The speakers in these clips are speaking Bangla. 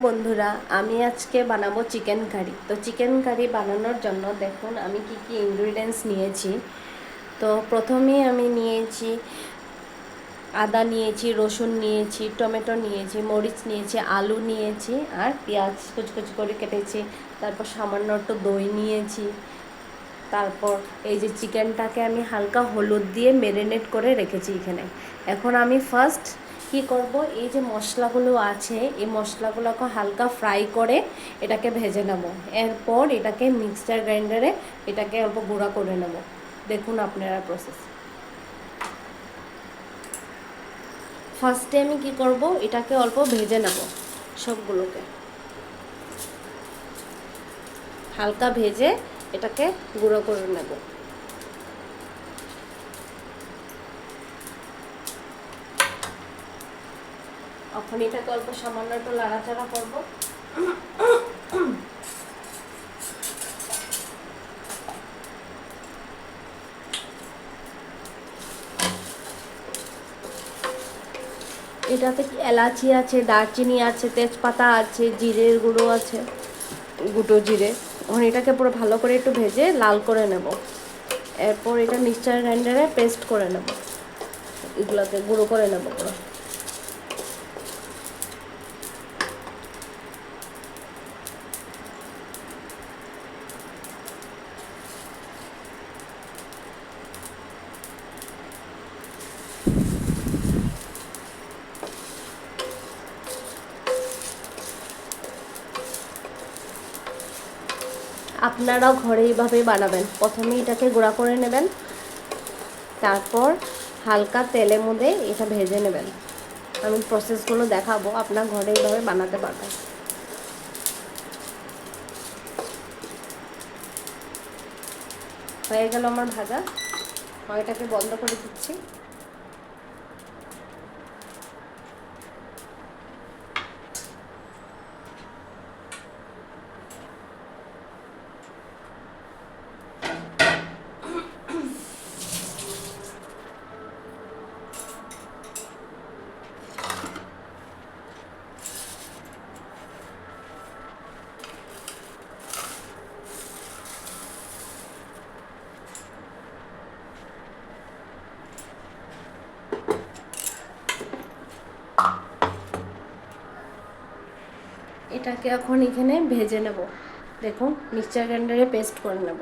বন্ধুরা, আমি আজকে বানাবো চিকেন কারি। তো চিকেন কারি বানানোর জন্য দেখুন আমি কি কি ইনগ্রিডিয়েন্টস নিয়েছি। তো প্রথমেই আমি নিয়েছি আদা নিয়েছি, রসুন নিয়েছি, টমেটো নিয়েছি, মরিচ নিয়েছি, আলু নিয়েছি আর পেঁয়াজ কুচকুচি করে কেটেছি। তারপর সামান্য একটু দই নিয়েছি। তারপর এই যে চিকেনটাকে আমি হালকা হলুদ দিয়ে ম্যারিনেট করে রেখেছি এখানে। এখন আমি ফার্স্ট কি করব, এই যে মশলাগুলো আছে এই মশলাগুলোকে হালকা ফ্রাই করে এটাকে ভেজে নেব। এরপর এটাকে মিক্সচার গ্রাইন্ডারে এটাকে অল্প গুঁড়া করে নেব। দেখুন আপনারা প্রসেস। ফার্স্টে আমি কি করব, এটাকে অল্প ভেজে নেব, সবগুলোকে হালকা ভেজে এটাকে গুঁড়ো করে নেব। এখন এটাকে অল্প সামান্য একটু নাড়াচাড়া করব। এটাতে এলাচি আছে, দারচিনি আছে, তেজপাতা আছে, জিরের গুঁড়ো আছে, গুঁটো জিরে। এখন এটাকে পুরো ভালো করে একটু ভেজে লাল করে নেব। এরপর এটা মিক্সচার গ্রাইন্ডারে পেস্ট করে নেব, এগুলোতে গুঁড়ো করে নেব পুরো। আপনারাও ঘরে এইভাবে বানাবেন। প্রথমে এটাকে গুঁড়া করে নেবেন, তারপর হালকা তেলের মধ্যে এটা ভেজে নেবেন। আমি প্রসেসগুলো দেখাবো, আপনার ঘরে এইভাবে বানাতে পারবেন। হয়ে গেল আমার ভাজা, এটাকে বন্ধ করে দিচ্ছি। এটাকে এখন এখানে ভেজে নেব। দেখুন মিক্সচার গ্রাইন্ডারে পেস্ট করে নেব।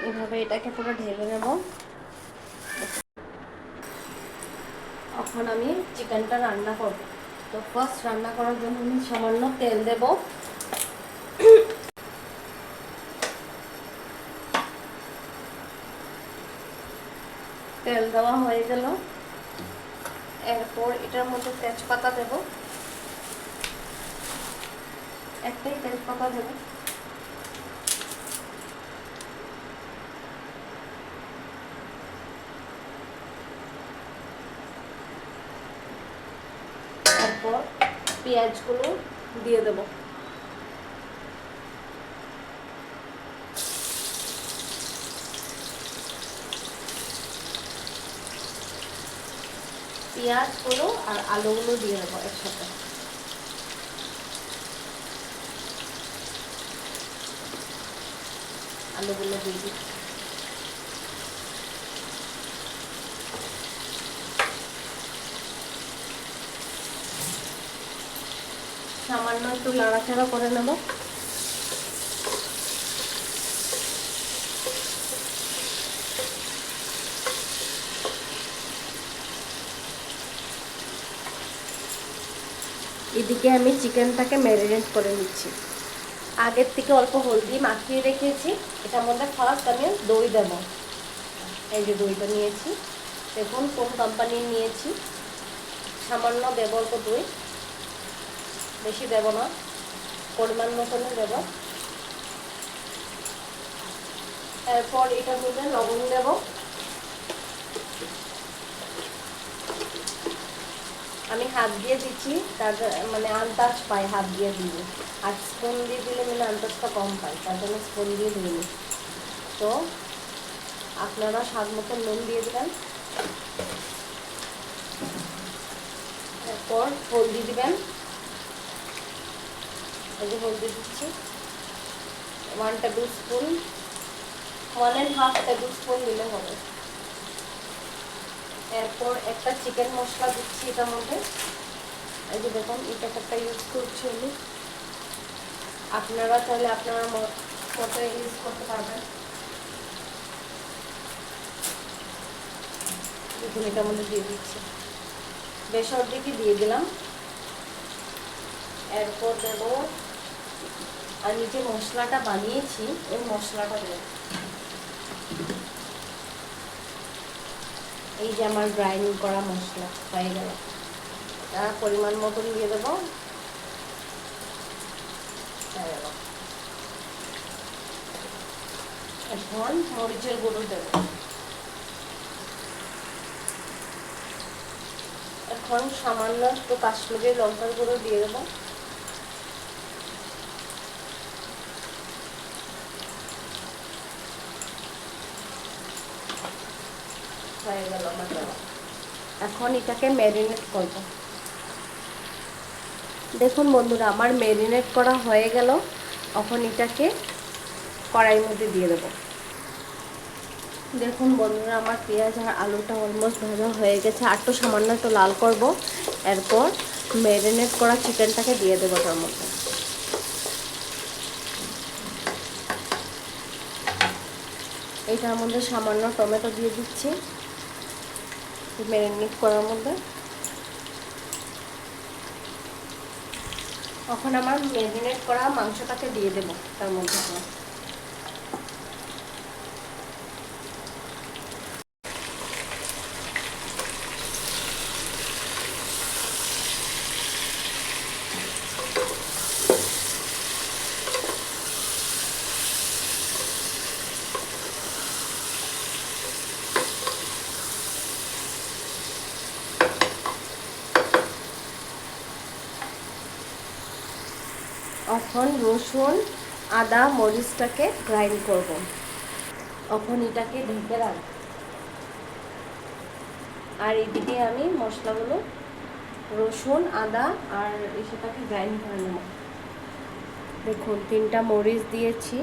এভাবে এটাকে পুরো ঢেলে নেব। এখন আমি চিকেনটা রান্না করব। তো ফার্স্ট রান্না করার জন্য আমি সামান্য তেল দেব। তেল দেওয়া হয়ে গেল। এরপর এটার মধ্যে তেজপাতা দেব, একটাই তেজপাতা দেব। তারপর পেঁয়াজগুলো দিয়ে দেব। পেঁয়াজগুলো আর আলুগুলো দিয়ে দেবো একসাথে। আলুগুলো দিয়ে দিচ্ছি। সামান্য একটু নাড়াচাড়া করে নেব। এদিকে আমি চিকেনটাকে ম্যারিনেট করে নিচ্ছি। আগের থেকে অল্প হলদি মাখিয়ে রেখেছি। এটার মধ্যে ফার্স্ট আমি দই দেব। এই যে দইটা নিয়েছি, দেখুন কোন কোম্পানির নিয়েছি। সামান্য দেব অল্প দই, বেশি দেব না, পরিমাণ মতনই দেব। এরপর এটার মধ্যে লবণ দেব। আমি হাত দিয়ে দিচ্ছি, তার মানে আন্দাজ পাই হাত দিয়ে দিলে। আর স্পুন দিয়ে দিলে মানে আন্দাজটা কম পাই, তার জন্য স্পুন দিয়ে দিইনি। তো আপনারা স্বাদ মতো নুন দিয়ে দেবেন। এরপর হলদি দিবেন, এই যে হলদি দিচ্ছি 1 টেবিল স্পুন, 1.5 টেবিল স্পুন দিলে হবে। এরপর একটা চিকেন মশলা দিচ্ছি এটার মধ্যে। এই যে দেখুন এই প্যাকেটটা ইউজ করছি আমি, আপনারা চাইলে আপনারা মতো ইউজ করতে পারবেন। দেখুন এটার মধ্যে দিয়ে দিচ্ছি, বেশ অর্ধেকই দিয়ে দিলাম। এরপর দেব আমি যে মশলাটা বানিয়েছি ওই মশলাটা দেব। এই যে আমার গ্রাইন্ড করা মশলা হয়ে গেল, তার পরিমাণ মতন দিয়ে দেবো। এখন মরিচের গুঁড়ো দেব। এখন সামান্য একটু কাশ্মীরি লঙ্কার গুঁড়ো দিয়ে দেবো। হয়ে গেল আমার দেওয়া। এখন এটাকে ম্যারিনেট করব। দেখুন বন্ধুরা আমার ম্যারিনেট করা হয়ে গেল। এখন এটাকে কড়াইয়ের মধ্যে দিয়ে দেব। দেখুন বন্ধুরা আমার পেঁয়াজ আর আলুটা অলমোস্ট ভাজা হয়ে গেছে, আর তো সামান্য একটু লাল করব। এরপর ম্যারিনেট করা চিকেনটাকে দিয়ে দেবো তার মধ্যে। এইটার মধ্যে সামান্য টমেটো দিয়ে দিচ্ছি ম্যারিনেট করার মধ্যে। এখন আমার ম্যারিনেট করা মাংসটাকে দিয়ে দেবো তার মধ্যে। এখন রসুন আদা মরিচটাকে গ্রাইন্ড করব। এখন এটাকে ঢেকে রাখব, আর এদিকে আমি মশলাগুলো রসুন আদা আর সেটাকে গ্রাইন্ড করে নেব। দেখুন 3টা মরিচ দিয়েছি,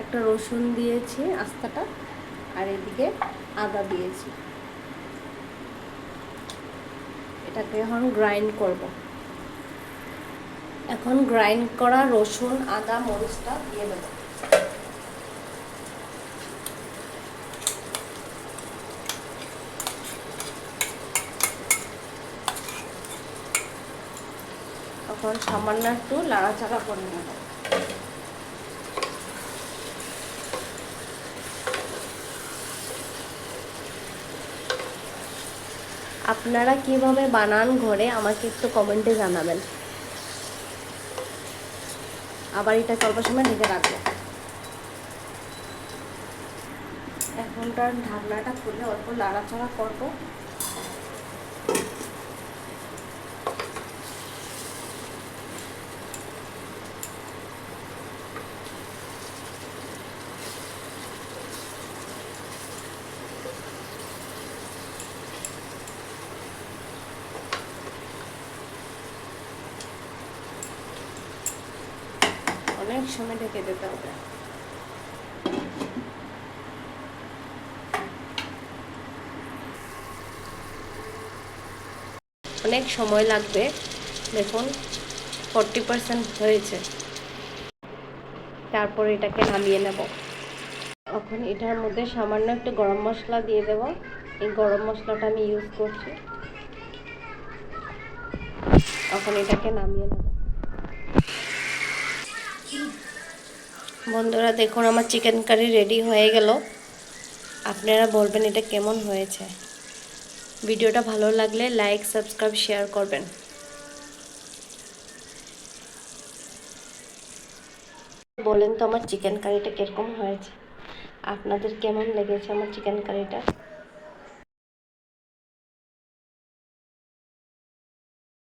একটা রসুন দিয়েছি আস্তাটা, আর এদিকে আদা দিয়েছি। এটাকে এখন গ্রাইন্ড করব। এখন গ্রাইন্ড করা রসুন আদা মরিচটা দিয়ে দেব। এখন সামান্য একটু নাড়াচাড়া করে নেব। আপনারা কিভাবে বানান ঘরে আমাকে একটু কমেন্টে জানাবেন। আবার এটা অল্প সময় ঢেকে রাখবো। এখন তার ঢাকনাটা খুলে অল্প নাড়াচাড়া করবো। অনেক সময় ঢেকে দিতে হবে। অনেক সময় লাগবে। দেখুন 40% হয়েছে। তারপর এটাকে নামিয়ে নেব। এখন এটার মধ্যে সামান্য একটু গরম মশলা দিয়ে দেব। এই গরম মশলাটা আমি ইউজ করছি। এখন এটাকে নামিয়ে নেব। বন্ধুরা দেখুন আমার চিকেন কারি রেডি হয়ে গেল। আপনারা বলবেন এটা কেমন হয়েছে। ভিডিওটা ভালো লাগলে লাইক সাবস্ক্রাইব শেয়ার করবেন। বলেন তো আমার চিকেন কারিটা কিরকম হয়েছে, আপনাদের কেমন লেগেছে আমার চিকেন কারিটা।